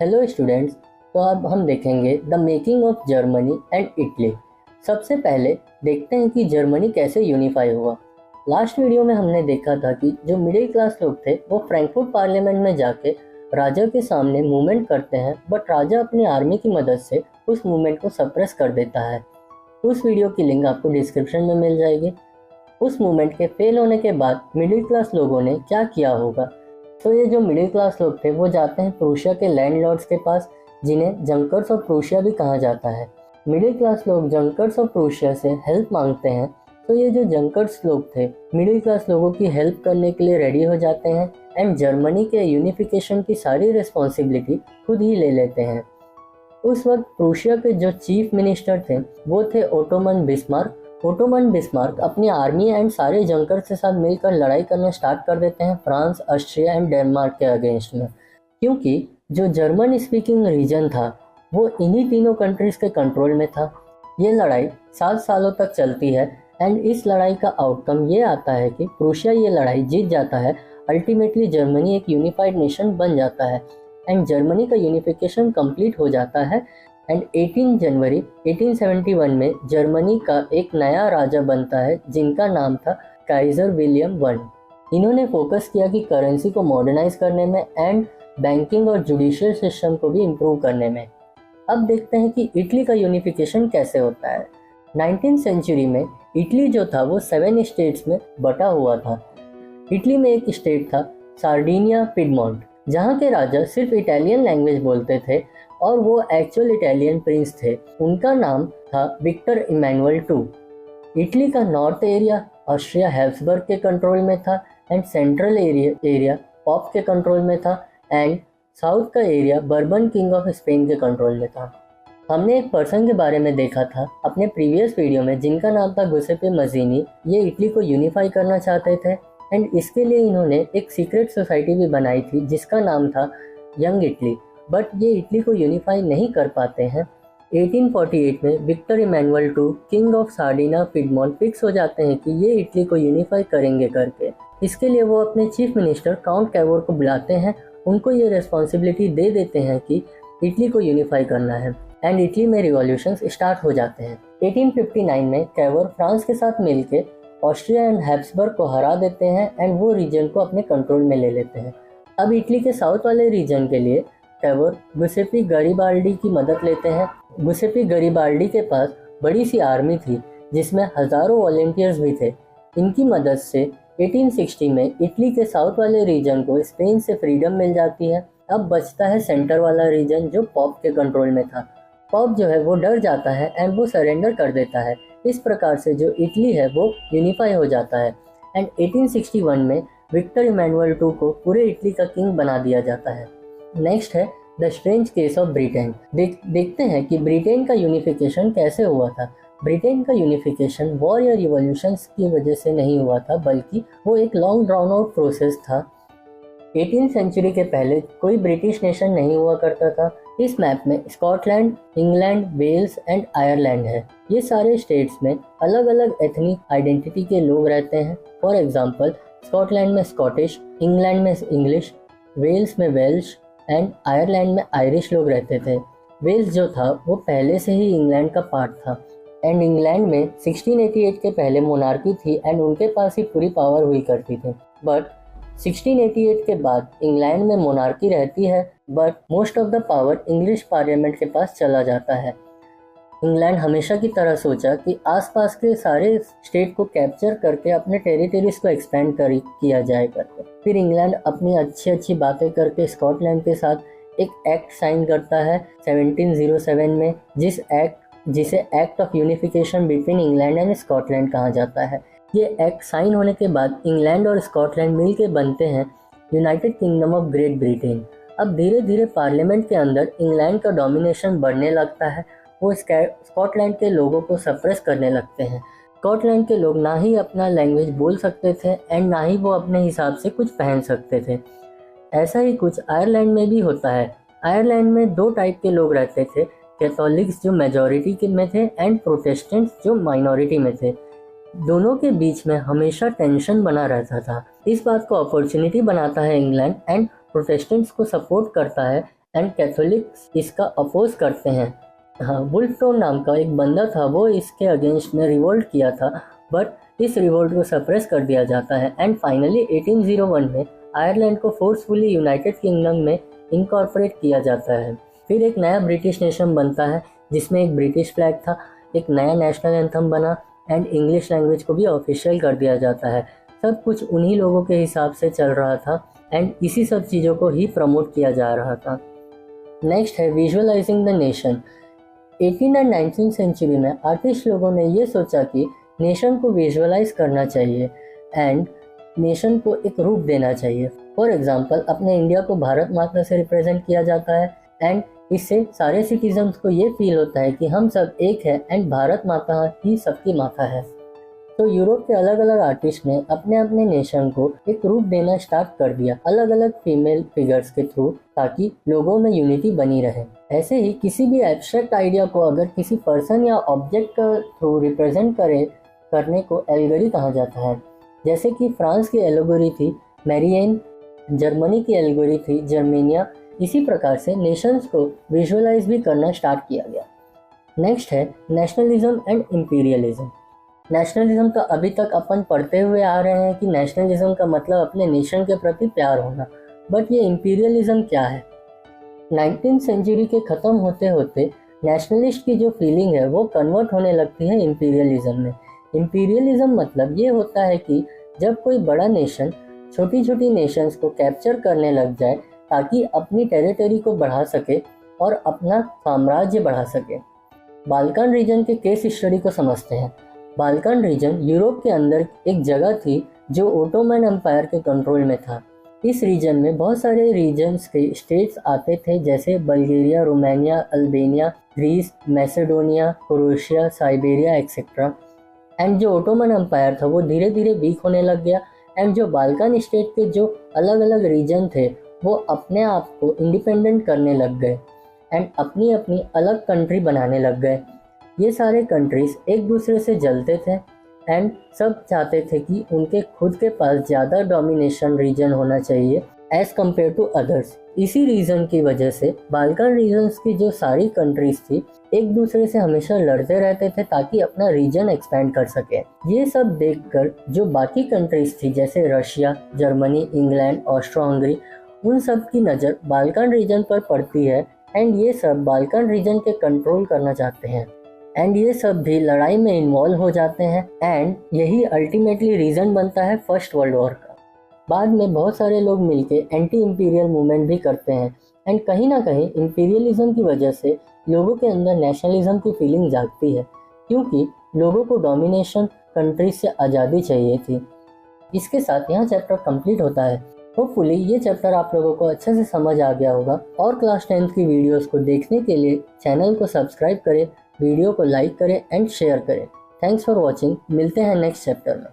Hello students. तो अब हम देखेंगे the making of Germany and Italy. सबसे पहले देखते हैं कि जर्मनी कैसे यूनिफाई हुआ। लास्ट वीडियो में हमने देखा था कि जो मिडिल क्लास लोग थे वो फ्रैंकफर्ट पार्लियामेंट में जाके राजा के सामने मूवमेंट करते हैं, बट राजा अपनी आर्मी की मदद से उस मूवमेंट को सप्रेस कर देता है। उस वीडियो की लिंक आपको डिस्क्रिप्शन में मिल जाएगी। उस मूवमेंट के फेल होने के बाद मिडिल क्लास लोगों ने क्या किया होगा। तो ये जो मिडिल क्लास लोग थे वो जाते हैं प्रूशिया के लैंडलॉर्ड्स के पास, जिन्हें जंकर्स ऑफ प्रूशिया भी कहा जाता है। मिडिल क्लास लोग जंकर्स ऑफ प्रूशिया से हेल्प मांगते हैं। तो ये जो जंकर्स लोग थे मिडिल क्लास लोगों की हेल्प करने के लिए रेडी हो जाते हैं एंड जर्मनी के यूनिफिकेशन की सारी रिस्पॉन्सिबिलिटी खुद ही ले लेते हैं। उस वक्त प्रूशिया के जो चीफ मिनिस्टर थे वो थे ओटोमन बिस्मार्क। ओटोमन बिस्मार्क अपनी आर्मी एंड सारे जंकर्स के साथ मिलकर लड़ाई करना स्टार्ट कर देते हैं फ्रांस, ऑस्ट्रिया एंड डेनमार्क के अगेंस्ट में, क्योंकि जो जर्मन स्पीकिंग रीजन था वो इन्हीं तीनों कंट्रीज के कंट्रोल में था। ये लड़ाई 7 सालों तक चलती है एंड इस लड़ाई का आउटकम ये आता है कि प्रूशिया ये लड़ाई जीत जाता है। अल्टीमेटली जर्मनी एक यूनिफाइड नेशन बन जाता है एंड जर्मनी का यूनिफिकेशन कंप्लीट हो जाता है। एंड 18 जनवरी 1871 में जर्मनी का एक नया राजा बनता है जिनका नाम था काइजर विलियम वन। इन्होंने फोकस किया कि करेंसी को मॉडर्नाइज करने में एंड बैंकिंग और जुडिशियल सिस्टम को भी इम्प्रूव करने में। अब देखते हैं कि इटली का यूनिफिकेशन कैसे होता है। 19th सेंचुरी में इटली जो था वो 7 स्टेट्स में बटा हुआ था। इटली में एक स्टेट था सार्डिनिया पिडमोंट, जहाँ के राजा सिर्फ इटालियन लैंग्वेज बोलते थे और वो एक्चुअल इटालियन प्रिंस थे। उनका नाम था विक्टर इमैनुअल II। इटली का नॉर्थ एरिया ऑस्ट्रिया हैब्सबर्ग के कंट्रोल में था एंड सेंट्रल एरिया पॉप के कंट्रोल में था एंड साउथ का area bourbon king of Spain के कंट्रोल में था। हमने एक पर्सन के बारे में देखा था अपने प्रीवियस वीडियो में जिनका नाम था गुसेपे मजीनी। ये इटली को यूनिफाई करना चाहते थे एंड इसके लिए इन्होंने एक सीक्रेट सोसाइटी भी बनाई थी जिसका नाम था यंग इटली, बट ये इटली को यूनिफाई नहीं कर पाते हैं। 1848 में Victor Emmanuel II king of Sardinia Piedmont fix हो जाते हैं कि ये इटली को यूनिफाई करेंगे करके। इसके लिए वो अपने चीफ मिनिस्टर काउंट कैवोर को बुलाते हैं, उनको ये रिस्पॉन्सिबिलिटी दे देते हैं कि इटली को यूनिफाई करना है एंड इटली में रिवॉल्यूशंस स्टार्ट हो जाते हैं। 1859 में कैवोर फ्रांस के साथ मिलकर ऑस्ट्रिया एंड हैब्सबर्ग को हरा देते हैं एंड वो रीजन को अपने कंट्रोल में ले लेते हैं। अब इटली के साउथ वाले रीजन के लिए कैवोर गुसेपी गरिबाल्डी की मदद लेते हैं। गुसेपी गरिबाल्डी के पास बड़ी सी आर्मी थी जिसमें हजारों वॉलेंटियर्स भी थे। इनकी मदद से 1860 में इटली के साउथ वाले रीजन को स्पेन से फ्रीडम मिल जाती है। अब बचता है सेंटर वाला रीजन जो पॉप के कंट्रोल में था। पॉप जो है वो डर जाता है एंड वो सरेंडर कर देता है। इस प्रकार से जो इटली है वो यूनिफाई हो जाता है एंड 1861 में विक्टर इमैनुअल II को पूरे इटली का किंग बना दिया जाता है। नेक्स्ट है the strange case of Britain. देखते हैं कि ब्रिटेन का यूनिफिकेशन कैसे हुआ था। ब्रिटेन का यूनिफिकेशन वॉर या रिवॉल्यूशंस की वजह से नहीं हुआ था, बल्कि वो एक लॉन्ग ड्राउन आउट प्रोसेस था। 18th सेंचुरी के पहले कोई ब्रिटिश नेशन नहीं हुआ करता था। इस मैप में Scotland, England, Wales and Ireland है। ये सारे स्टेट्स में अलग अलग एथनिक आइडेंटिटी के लोग रहते हैं। फॉर एग्जांपल स्कॉटलैंड में स्कॉटिश, इंग्लैंड में इंग्लिश, वेल्स में वेल्श एंड आयरलैंड में आयरिश लोग रहते थे। वेल्स जो था वो पहले से ही इंग्लैंड का पार्ट था एंड इंग्लैंड में 1688 के पहले मोनार्की थी एंड उनके पास ही पूरी पावर हुई करती थी। बट 1688 के बाद इंग्लैंड में मोनार्की रहती है, but most of the power English parliament के पास चला जाता है। इंग्लैंड हमेशा की तरह सोचा कि आसपास के सारे स्टेट को कैप्चर करके अपने टेरिटरीज को एक्सपेंड किया जाए करके। फिर इंग्लैंड अपनी अच्छी बातें करके स्कॉटलैंड के साथ एक एक्ट साइन करता है 1707 में, जिसे act of unification between England and Scotland कहा जाता है। ये एक्ट साइन होने के बाद इंग्लैंड और स्कॉटलैंड मिलकर बनते हैं United kingdom of great Britain. अब धीरे धीरे पार्लियामेंट के अंदर इंग्लैंड का डोमिनेशन बढ़ने लगता है। वो स्कॉटलैंड के लोगों को सप्रेस करने लगते हैं। स्कॉटलैंड के लोग ना ही अपना लैंग्वेज बोल सकते थे एंड ना ही वो अपने हिसाब से कुछ पहन सकते थे। ऐसा ही कुछ आयरलैंड में भी होता है। आयरलैंड में 2 टाइप के लोग रहते थे, कैथोलिक्स जो मेजॉरिटी में थे एंड प्रोटेस्टेंट्स जो माइनॉरिटी में थे। दोनों के बीच में हमेशा टेंशन बना रहता था। इस बात को अपॉर्चुनिटी बनाता है इंग्लैंड एंड प्रोटेस्टेंट्स को सपोर्ट करता है एंड कैथोलिक्स इसका अपोज करते हैं। हाँ, वुल्फ टोन नाम का एक बंदा था, वो इसके अगेंस्ट में रिवोल्ट किया था, बट इस रिवोल्ट को सप्रेस कर दिया जाता है एंड फाइनली 1801 में आयरलैंड को फोर्सफुली यूनाइटेड किंगडम में इनकॉर्पोरेट किया जाता है। फिर एक नया ब्रिटिश नेशन बनता है जिसमें एक ब्रिटिश फ्लैग था, एक नया नेशनल एंथम बना एंड इंग्लिश लैंग्वेज को भी ऑफिशियल कर दिया जाता है। सब कुछ उन्हीं लोगों के हिसाब से चल रहा था एंड इसी सब चीज़ों को ही प्रमोट किया जा रहा था। नेक्स्ट है visualizing the nation. 18 and 19 century में आर्टिस्ट लोगों ने ये सोचा कि नेशन को विजुअलाइज करना चाहिए एंड नेशन को एक रूप देना चाहिए। फॉर एग्जांपल, अपने इंडिया को भारत माता से रिप्रेजेंट किया जाता है एंड इससे सारे सिटीजन्स को ये फील होता है कि हम सब एक है एंड भारत माता ही सबकी माता है। तो यूरोप के अलग अलग आर्टिस्ट ने अपने अपने नेशन को एक रूप देना स्टार्ट कर दिया अलग अलग फीमेल फिगर्स के थ्रू, ताकि लोगों में यूनिटी बनी रहे। ऐसे ही किसी भी एब्स्ट्रैक्ट आइडिया को अगर किसी पर्सन या ऑब्जेक्ट के थ्रू रिप्रेजेंट करने को एल्गोरी कहा जाता है। जैसे कि फ्रांस की एल्गोरी थी मैरियन, जर्मनी की एल्गोरी थी जर्मेनिया। इसी प्रकार से नेशंस को विजुअलाइज भी करना स्टार्ट किया गया। नेक्स्ट है नेशनलिज्म एंड इम्पीरियलिज्म। नेशनलिज्म का अभी तक अपन पढ़ते हुए आ रहे हैं कि नेशनलिज्म का मतलब अपने नेशन के प्रति प्यार होना, बट ये इम्पीरियलिज्म क्या है? 19th सेंचुरी के ख़त्म होते होते नेशनलिस्ट की जो फीलिंग है वो कन्वर्ट होने लगती है इम्पीरियलिज्म में। इम्पीरियलिज्म मतलब ये होता है कि जब कोई बड़ा नेशन छोटी छोटी नेशंस को कैप्चर करने लग जाए ताकि अपनी टेरिटरी को बढ़ा सके और अपना साम्राज्य बढ़ा सके। बाल्कन रीजन के केस स्टडी को समझते हैं। बाल्कन रीजन यूरोप के अंदर एक जगह थी जो ओटोमन एम्पायर के कंट्रोल में था। इस रीजन में बहुत सारे रीजन्स के स्टेट्स आते थे, जैसे Bulgaria, Romania, Albania, Greece, Macedonia, Croatia, Siberia etcetera. And जो ओटोमन एम्पायर था वो धीरे धीरे वीक होने लग गया एंड जो बाल्कन स्टेट के जो अलग अलग रीजन थे वो अपने आप को इंडिपेंडेंट करने लग गए एंड अपनी अपनी अलग कंट्री बनाने लग गए। ये सारे कंट्रीज एक दूसरे से जलते थे एंड सब चाहते थे कि उनके खुद के पास ज़्यादा डोमिनेशन रीजन होना चाहिए एज कम्पेयर टू अदर्स। इसी रीजन की वजह से बाल्कन रीजन्स की जो सारी कंट्रीज थी एक दूसरे से हमेशा लड़ते रहते थे ताकि अपना रीजन एक्सपैंड कर सके। ये सब देखकर जो बाकी कंट्रीज थी जैसे Russia, Germany, England, Austro Hungary, उन सब की नज़र बाल्कन रीजन पर पड़ती है एंड ये सब बाल्कन रीजन के कंट्रोल करना चाहते हैं एंड ये सब भी लड़ाई में इन्वॉल्व हो जाते हैं एंड यही अल्टीमेटली रीज़न बनता है फर्स्ट वर्ल्ड वॉर का। बाद में बहुत सारे लोग मिलके एंटी इम्पीरियल मूवमेंट भी करते हैं एंड कहीं ना कहीं इम्पीरियलिज्म की वजह से लोगों के अंदर नेशनलिज्म की फीलिंग जागती है, क्योंकि लोगों को डोमिनेशन कंट्रीज से आज़ादी चाहिए थी। इसके साथ यहाँ चैप्टर कंप्लीट होता है। होपफुली ये चैप्टर आप लोगों को अच्छे से समझ आ गया होगा और क्लास 10th की वीडियोस को देखने के लिए चैनल को सब्सक्राइब करें, वीडियो को लाइक करें एंड शेयर करें। Thanks for watching. मिलते हैं नेक्स्ट चैप्टर में।